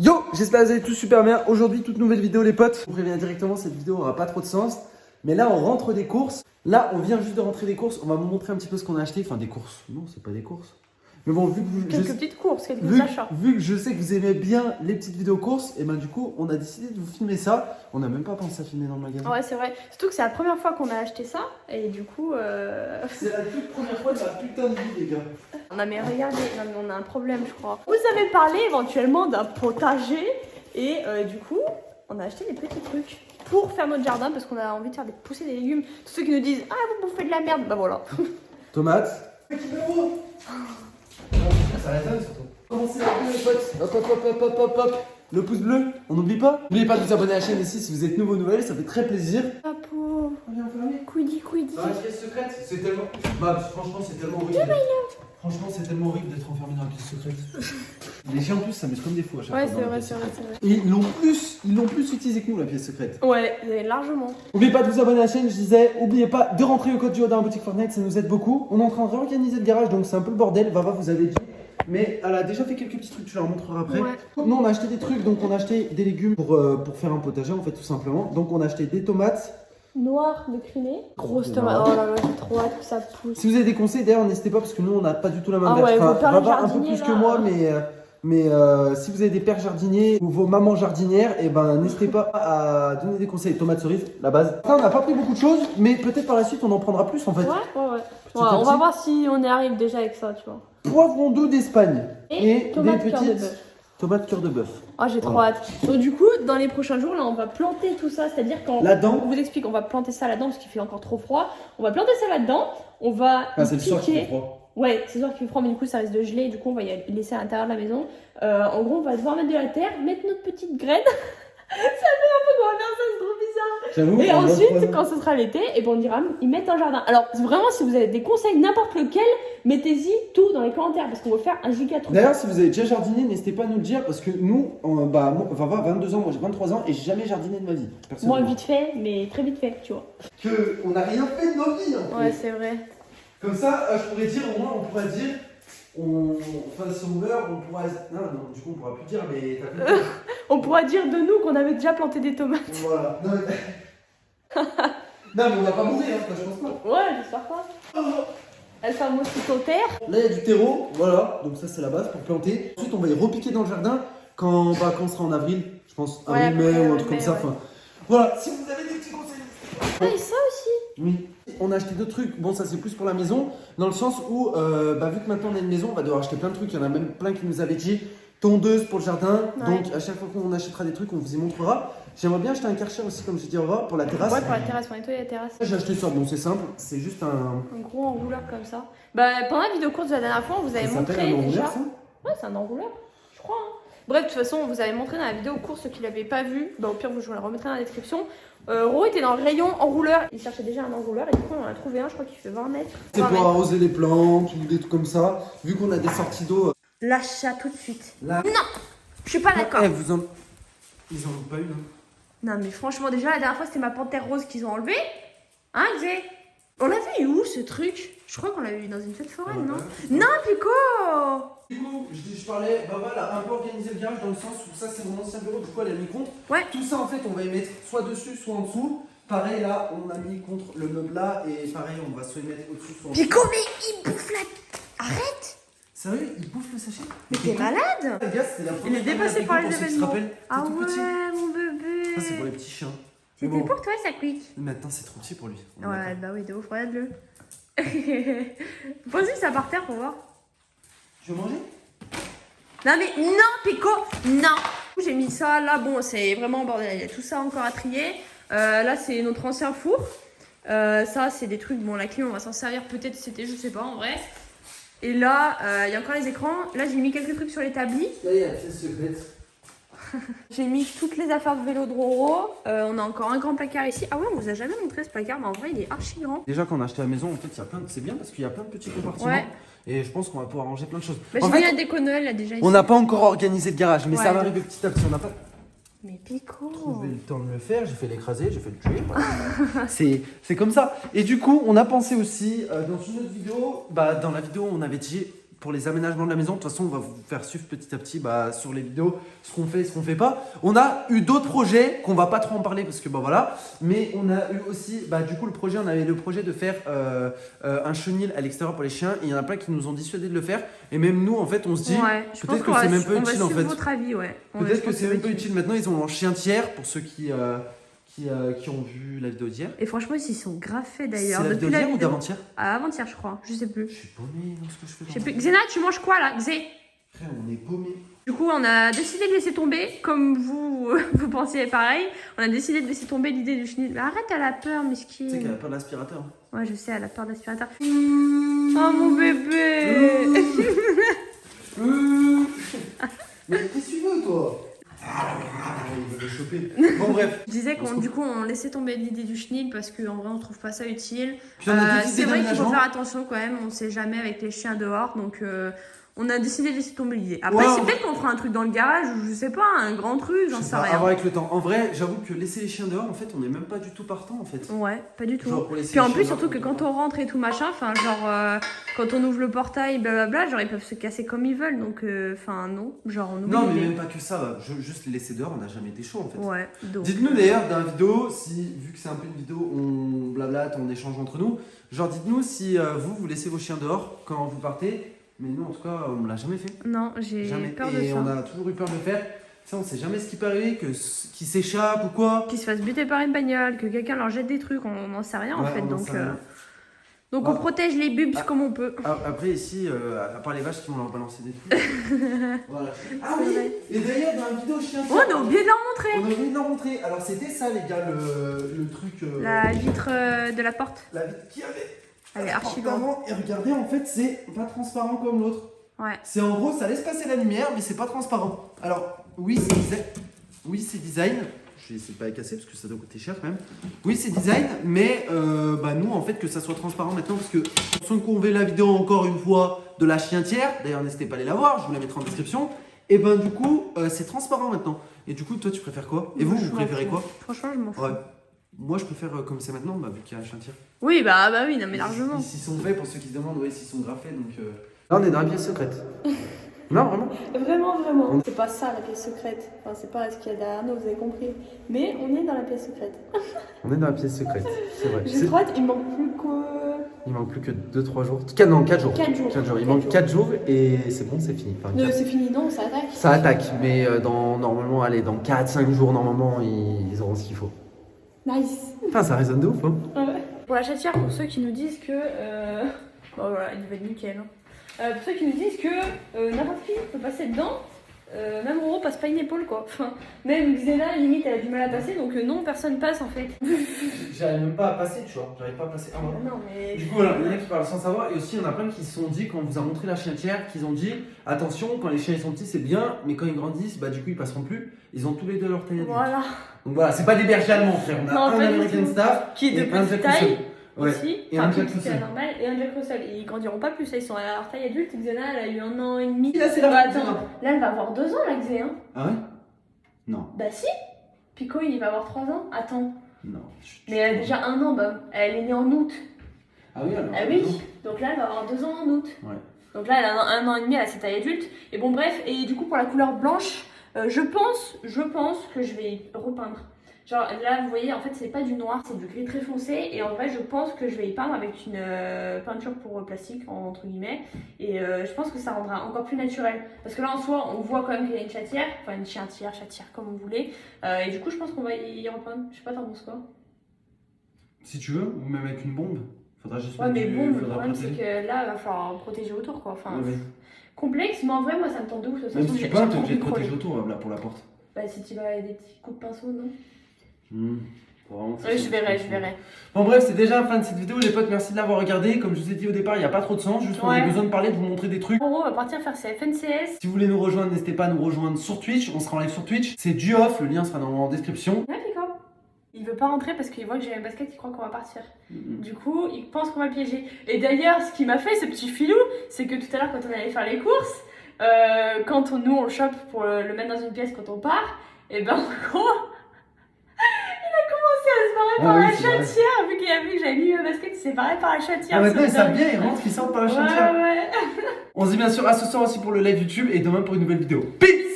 Yo, j'espère que vous allez tous super bien. Aujourd'hui, toute nouvelle vidéo les potes. On prévient directement, cette vidéo aura pas trop de sens. Mais là, on rentre des courses. Là, on vient juste de rentrer des courses. On va vous montrer un petit peu ce qu'on a acheté. Enfin, des courses. Non, c'est pas des courses. Mais bon, vu que vous, Quelques petites courses, quelques achats. vu que je sais que vous aimez bien les petites vidéos courses, et ben du coup, on a décidé de vous filmer ça. On n'a même pas pensé à filmer dans le magasin. Ouais, c'est vrai. Surtout que c'est la première fois qu'on a acheté ça. Et du coup, C'est la toute première fois de la putain de vie, les gars. on a mais regardez, non, mais on a un problème, je crois. Vous avez parlé éventuellement d'un potager. Et du coup, on a acheté des petits trucs pour faire notre jardin parce qu'on a envie de faire pousser des légumes. Tous ceux qui nous disent, ah, vous bouffez de la merde, bah voilà. Tomates. Ça résonne surtout. Commencez la vidéo les potes. Hop hop hop hop hop hop hop. Le pouce bleu, on n'oublie pas. N'oubliez pas de vous abonner à la chaîne ici si vous êtes nouveau ou nouvelle, ça fait très plaisir. Ah pauvre. On vient fermer. Quiddy. Dans la pièce secrète, c'est tellement. Bah, franchement, c'est tellement horrible. Franchement, c'est tellement horrible d'être enfermé dans la pièce secrète. Les chiens en plus, ça met comme des fous à chaque Ouais, fois. c'est dans la vrai, pièce c'est vrai, secrète. c'est vrai. Et ils l'ont plus utilisé que nous, la pièce secrète. Ouais, largement. N'oubliez pas de vous abonner à la chaîne, je disais. N'oubliez pas de rentrer le code du haut dans la boutique Fortnite, ça nous aide beaucoup. On est en train de réorganiser le garage, donc c'est un peu le bordel. Vava vous avez dit. Mais elle a déjà fait quelques petits trucs, tu leur montrerai après. Ouais. Nous, on a acheté des trucs, donc on a acheté des légumes pour faire un potager, en fait, tout simplement. Donc, on a acheté des tomates. Noir de crimée. Grosse Ouais. tomate. Oh là là, j'ai trop hâte que ça pousse. Si vous avez des conseils, d'ailleurs, n'hésitez pas, parce que nous, on n'a pas du tout la même Ah ouais, verge. vos pères Vava un peu jardiniers, plus là. que moi, mais si vous avez des pères jardiniers ou vos mamans jardinières, et ben, n'hésitez pas à donner des conseils. Tomates cerises, la base. Après, on n'a pas pris beaucoup de choses, mais peut-être par la suite, on en prendra plus, en fait. Ouais. Petit à On va petit. voir si on y arrive déjà avec ça, tu vois. Poivron d'eau d'Espagne. Et tomates des cœur de petites bœuf. tomates cœur de bœuf. Ah, j'ai trop Voilà. hâte. Donc, du coup, dans les prochains jours, là, on va planter tout ça. C'est-à-dire quand Là-dedans. on vous explique, on va planter ça là-dedans parce qu'il fait encore trop froid. On va planter ça là-dedans. On va Ah, c'est le soir qui fait piquer. froid. Ouais, c'est le soir qui fait froid, mais du coup, ça risque de geler. Du coup, on va y laisser à l'intérieur de la maison. En gros, on va devoir mettre de la terre, mettre notre petite graine. Ça fait un peu qu'on va faire ça, c'est trop bizarre. J'avoue. Et on voit ensuite, le quand ce sera l'été, et ben on dira y mettre un jardin. Alors vraiment, si vous avez des conseils, n'importe lequel, mettez-y tout dans les commentaires parce qu'on va faire un giga truc. D'ailleurs, si vous avez déjà jardiné, n'hésitez pas à nous le dire parce que nous, enfin, 22 ans, moi j'ai 23 ans et j'ai jamais jardiné de ma vie. Moi, Personnellement. vite fait, mais très vite fait, tu vois. Que on n'a rien fait de nos vies. Hein. Ouais, c'est vrai. Comme ça, je pourrais dire, au moins, on pourrait dire, on fasse son meurt, on pourra. Non, du coup, on pourra plus dire, mais t'as plus. On pourra dire de nous qu'on avait déjà planté des tomates. Voilà. Non, mais... non, mais on va pas mourir, hein, ça, je pense pas. Ouais, j'espère pas. Elle fait un mosquito terre. Là, il y a du terreau, voilà. Donc, ça, c'est la base pour planter. Ensuite, on va y repiquer dans le jardin quand on sera en avril, je pense, Ouais, avril, mai après, ou un truc mai, comme ça. ouais. Enfin, voilà. Si vous avez des petits conseils. Ah, et ça aussi. Oui. On a acheté deux trucs, bon ça c'est plus pour la maison, dans le sens où vu que maintenant on a une maison, on va devoir acheter plein de trucs, il y en a même plein qui nous avaient dit tondeuse pour le jardin, Ouais. donc à chaque fois qu'on achètera des trucs on vous y montrera. J'aimerais bien acheter un Karcher aussi comme j'ai dit au revoir pour la terrasse. Ouais, pour la terrasse, pour nettoyer la terrasse. J'ai acheté ça, bon c'est simple, c'est juste un... Un gros enrouleur comme ça. Bah, pendant la vidéo courte de la dernière fois, on vous avait Ça s'appelle montré un déjà. enrouleur ça. Ouais, c'est un enrouleur, je crois. Hein. Bref, de toute façon, on vous avait montré dans la vidéo course ceux qui l'avaient pas vu. Bah, au pire, je vous la remettrai dans la description. Ro était dans le rayon enrouleur. Il cherchait déjà un enrouleur et du coup, on en a trouvé un, je crois qu'il fait 20 mètres. C'est 20 pour mètres. arroser les plantes ou des trucs comme ça, vu qu'on a des sorties d'eau. L'achat tout de suite. Là... Non, je suis pas d'accord. Eh, vous en... Ils en ont pas une. Hein. Non, mais franchement, déjà, la dernière fois, c'était ma panthère rose qu'ils ont enlevée. Hein, Xé? On l'avait eu où ce truc? Je crois qu'on l'avait eu dans une fête foraine, non? Non, Pico! Du coup, je parlais, Baba elle a un peu organisé le garage dans le sens où ça c'est mon ancien bureau, du coup elle a mis contre. Ouais. Tout ça en fait on va y mettre soit dessus, soit en dessous. Pareil là, on a mis contre le meuble là et pareil on va soit y mettre au-dessus, soit en dessous. Pico, mais il bouffe la... Arrête! Sérieux, il bouffe le sachet? Mais t'es malade? Les gars, c'était la Il première est fois dépassé qu'on a par pris les pour ceux qui se événements. rappellent. Ah C'est tout petit. ouais, mon bébé! Ça c'est pour les petits chiens. C'était Mais bon, pour toi, ça quick. maintenant c'est trop petit pour lui. On est Ouais, d'accord. bah oui, de ouf, regarde-le. Pose-lui ça par terre pour voir. Tu veux manger? Non mais non Pico, non. J'ai mis ça là, bon c'est vraiment bordel, il y a tout ça encore à trier. Là c'est notre ancien four. Ça c'est des trucs, bon la clim on va s'en servir peut-être c'était, je sais pas en vrai. Et là il y a encore les écrans. Là j'ai mis quelques trucs sur l'établi. Là il y a la pièce secrète. J'ai mis toutes les affaires de vélo de Roro. On a encore un grand placard ici. Ah ouais, on vous a jamais montré ce placard, mais en vrai il est archi grand. Déjà quand on a acheté la maison en fait il y a plein de... c'est bien parce qu'il y a plein de petits compartiments. Ouais. Et je pense qu'on va pouvoir ranger plein de choses. Bah, En j'ai fait, mis la déco Noël là déjà ici. on n'a pas encore organisé le garage, mais Ouais, ça va de arriver petit à petit. On n'a pas Mais Pico. trouvé le temps de le faire. J'ai fait l'écraser, j'ai fait le tuer. Voilà. c'est comme ça. Et du coup, on a pensé aussi dans une autre vidéo, dans la vidéo, on avait dit pour les aménagements de la maison. De toute façon, on va vous faire suivre petit à petit sur les vidéos ce qu'on fait et ce qu'on fait pas. On a eu d'autres projets qu'on va pas trop en parler parce que voilà. Mais on a eu aussi, du coup, on avait le projet de faire un chenil à l'extérieur pour les chiens. Et il y en a plein qui nous ont dissuadé de le faire. Et même nous, en fait, on se dit peut-être que c'est même pas utile en fait. Votre avis, ouais. Peut-être que c'est même pas utile. Maintenant, ils ont un chien tiers pour ceux qui ont vu la vidéo d'hier. Et franchement, ils s'y sont grave faits d'ailleurs. C'est la vidéo d'hier ou d'avant-hier? Avant-hier, je crois. Je sais plus. Je suis paumé dans ce que je fais. Je sais plus. Xena, tu manges quoi là, Xé? Frère, on est paumé. Du coup, on a décidé de laisser tomber, comme vous, vous pensiez pareil. On a décidé de laisser tomber l'idée du chenil. Mais arrête, elle a peur, Miski. Tu sais qu'elle a peur de l'aspirateur. Ouais, je sais, elle a peur de l'aspirateur. Oh mon bébé. Mais qu'est-ce que tu veux, toi? Il veut le choper. Bon, bref. Je disais qu'on laissait tomber l'idée du chenil parce qu'en vrai, on trouve pas ça utile. Puis on a C'est vrai qu'il faut faire attention quand même. On sait jamais avec les chiens dehors. Donc, on a décidé de laisser tomber l'idée. Après, c'est peut-être qu'on fera un truc dans le garage ou je sais pas, un grand truc, j'en sais rien. À voir avec le temps. En vrai, j'avoue que laisser les chiens dehors, en fait, on n'est même pas du tout partant en fait. Ouais, pas du tout. Genre, puis en plus, surtout que quand on rentre et tout machin, enfin, genre, quand on ouvre le portail, blablabla, genre, ils peuvent se casser comme ils veulent. Donc, enfin, non. Genre, on oublie. Non, mais même pas que ça. Juste les laisser dehors, on n'a jamais été chaud en fait. Ouais, donc. Dites-nous d'ailleurs dans la vidéo, si, vu que c'est un peu une vidéo, on blablate, on échange entre nous. Genre, dites-nous si vous laissez vos chiens dehors quand vous partez. Mais nous, en tout cas, on ne l'a jamais fait. Non, j'ai peur de ça. Et on a toujours eu peur de le faire. Ça, on sait jamais ce qui peut arriver, qu'ils s'échappent ou quoi. Qu'ils se fassent buter par une bagnole, que quelqu'un leur jette des trucs, on n'en sait rien en fait. Donc on protège les bubs comme on peut. Après, ici, à part les vaches qui vont leur balancer des trucs. Voilà. Ah oui, et d'ailleurs, dans la vidéo chien. On a oublié de leur montrer. On a oublié de leur montrer. Alors, c'était ça, les gars, le truc. La vitre de la porte. La vitre qui avait. Elle est archi grande. Et regardez, en fait, c'est pas transparent comme l'autre. Ouais. C'est en gros, ça laisse passer la lumière, mais c'est pas transparent. Alors, oui, c'est design. Je vais essayer de pas les casser parce que ça doit coûter cher quand même. Oui, c'est design, mais nous, en fait, que ça soit transparent maintenant, parce que pour ceux qui ont vu la vidéo encore une fois de la chientière, d'ailleurs, n'hésitez pas à aller la voir, je vous la mettrai en description. Et du coup, c'est transparent maintenant. Et du coup, toi, tu préfères quoi? Et vous préférez quoi? Franchement, je m'en fous. Ouais. Moi, je préfère comme c'est maintenant, vu qu'il y a un chientière. Oui, bah oui, non, mais largement. Ils s'y sont faits, pour ceux qui se demandent, ouais, s'ils sont graffés, donc. Là, on est dans la pièce secrète. Non, vraiment. Vraiment. C'est pas ça la pièce secrète. Enfin, c'est pas ce qu'il y a derrière nous, vous avez compris. Mais on est dans la pièce secrète. On est dans la pièce secrète, c'est vrai. Je crois qu'il manque plus que. Il manque plus que 2-3 jours. Non, 4 jours. 4 jours. Il manque 4 jours et c'est bon, c'est fini. Enfin, c'est fini, non, ça attaque. Ça attaque, mais normalement, allez, dans 4-5 jours, normalement, ils auront ce qu'il faut. Nice. Enfin, ça résonne de ouf, hein. Ouais. Pour la chatière, pour ceux qui nous disent que. Bon, voilà, il va être nickel. Hein. Pour ceux qui nous disent que n'importe qui peut passer dedans, même Roro passe pas une épaule quoi. Enfin, même Xena, limite, elle a du mal à passer, donc non, personne passe en fait. J'arrive même pas à passer, tu vois. J'arrive pas à passer. Ah, non, mais. Du coup, voilà, il y en a qui parlent sans savoir, et aussi il y en a plein qui se sont dit, quand on vous a montré la chientière, qu'ils ont dit attention, quand les chiens ils sont petits, c'est bien, mais quand ils grandissent, du coup ils passeront plus. Ils ont tous les deux leur taille adulte. Voilà. Donc voilà, c'est pas des bergers allemands, frère. On a un American Staff qui est de petite taille. Ouais. Aussi, et un Jack Russell. Normal, et un Jack Russell. Ils grandiront pas plus, là, ils sont à leur taille adulte. Xena, elle a eu 1 an et demi. Là, c'est la attends, là, elle va avoir 2 ans, la Xé. Hein. Ah ouais? Non. Bah si. Pico, il va avoir 3 ans. Attends. Non. Mais elle a déjà 1 an, elle est née en août. Ah oui, alors. Ah oui. Donc là, elle va avoir 2 ans en août. Ouais. Donc là, elle a 1 an et demi, elle a sa taille adulte. Et bon, bref, et du coup, pour la couleur blanche, je pense que je vais repeindre. Genre là, vous voyez, en fait, c'est pas du noir, c'est du gris très foncé. Et en vrai, je pense que je vais y peindre avec une peinture pour plastique, entre guillemets. Et je pense que ça rendra encore plus naturel. Parce que là, en soi, on voit quand même qu'il y a une chatière. Enfin, une chatière, comme vous voulez. Et du coup, je pense qu'on va y repeindre. Je sais pas, t'en penses quoi? Si tu veux, ou même avec une bombe. Faudra juste ouais, mais bon, le problème, c'est que là, il va falloir protéger autour, quoi. Enfin, ouais. Complexe, mais en vrai, moi, ça me tente de ouf. Même si tu peins, t'es obligé de protéger autour, là, pour la porte. Bah, si tu vas avec des petits coups de pinceau, non? Ouais, je verrai. Bon bref, c'est déjà la fin de cette vidéo les potes, merci de l'avoir regardé. Comme je vous ai dit au départ, il n'y a pas trop de sens, juste on a besoin de parler, de vous montrer des trucs. On va partir faire ses FNCS. Si vous voulez nous rejoindre, n'hésitez pas à nous rejoindre sur Twitch, on sera en live sur Twitch. C'est du off, le lien sera en description. Ouais, Pico. Il veut pas rentrer parce qu'il voit que j'ai mes baskets, il croit qu'on va partir. Du coup, il pense qu'on va le piéger. Et d'ailleurs, ce qui m'a fait, ce petit filou, c'est que tout à l'heure, quand on allait faire les courses, quand nous on le chope pour le mettre dans une pièce quand on part, et ben en gros, il a commencé à séparé Ah par oui, la c'est vrai. chatière. Vu qu'il a vu que j'avais mis le basket, c'est séparé par la chatière. Ah, maintenant c'est ils savent dingue. bien, ils rentrent, ils sortent par la Ouais, chatière. ouais. On se dit bien sûr à ce soir aussi pour le live YouTube et demain pour une nouvelle vidéo. Peace!